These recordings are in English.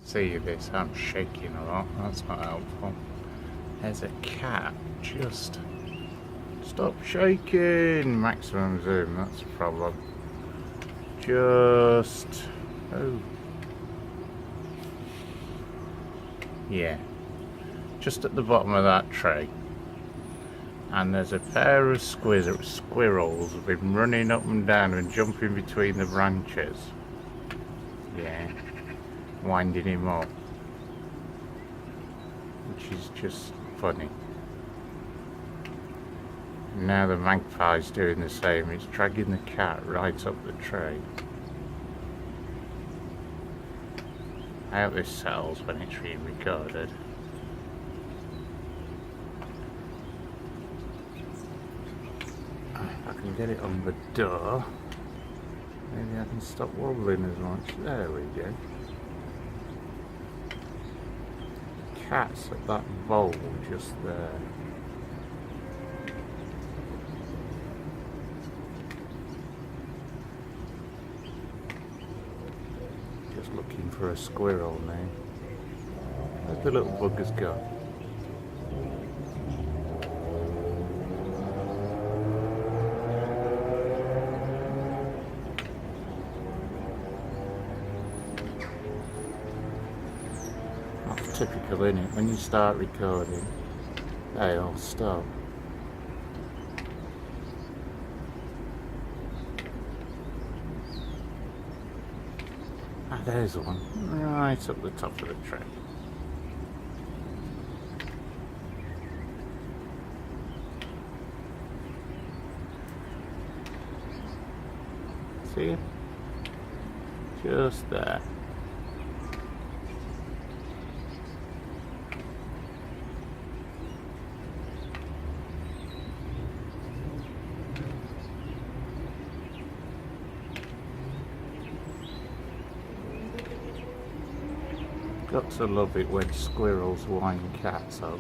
See this, I'm shaking a lot, that's not helpful. There's a cat, just stop shaking. Maximum zoom, that's the problem. Just, oh. Yeah, just at the bottom of that tree. And there's a pair of squirrels have been running up and down and jumping between the branches. Yeah, winding him up, which is just funny. And now the magpie's doing the same, it's dragging the cat right up the tree. I hope this settles when it's re-recorded. If I can get it on the door, maybe I can stop wobbling as much. There we go. Cat's at that bowl just there. Just looking for a squirrel now. Where's the little bugger's gone? That's typical, isn't it? When you start recording, they all stop. Ah, there's one, right up the top of the tree. See it? Just there. Got to love it when squirrels wind cats up.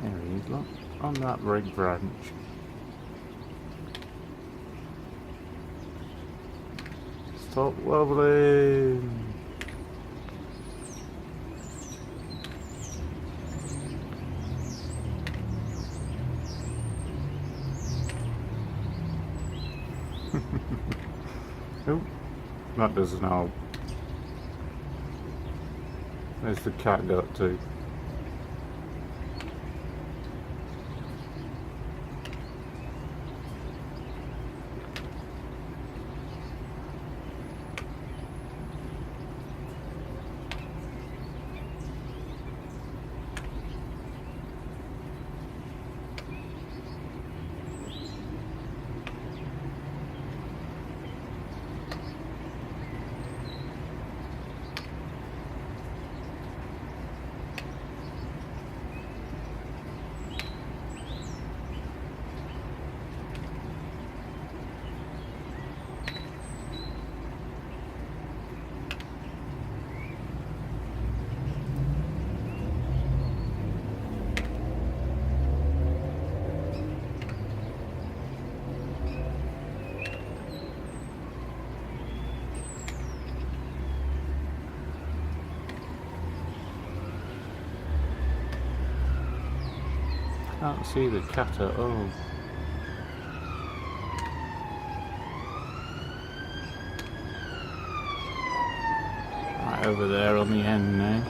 There he is, look, on that big branch. Stop wobbling! Oh, that doesn't help. There's the cat got too. Can't see the cat at all. Right over there on the end now.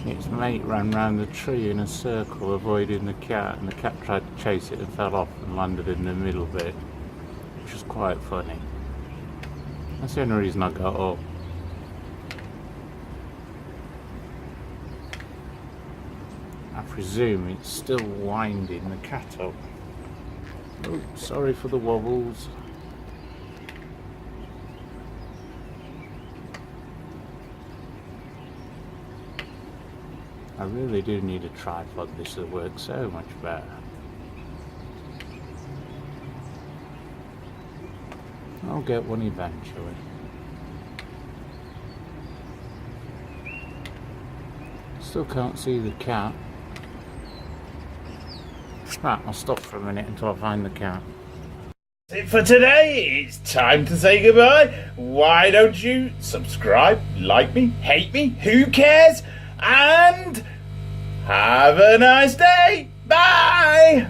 Its mate ran round the tree in a circle avoiding the cat, and the cat tried to chase it and fell off and landed in the middle bit, which was quite funny. That's the only reason I got up. I presume it's still winding the cat up. Oh, sorry for the wobbles. I really do need a tripod. This will work so much better. I'll get one eventually. Still can't see the cat. Right, I'll stop for a minute until I find the cat. That's it for today. It's time to say goodbye. Why don't you subscribe, like me, hate me, who cares? And have a nice day. Bye.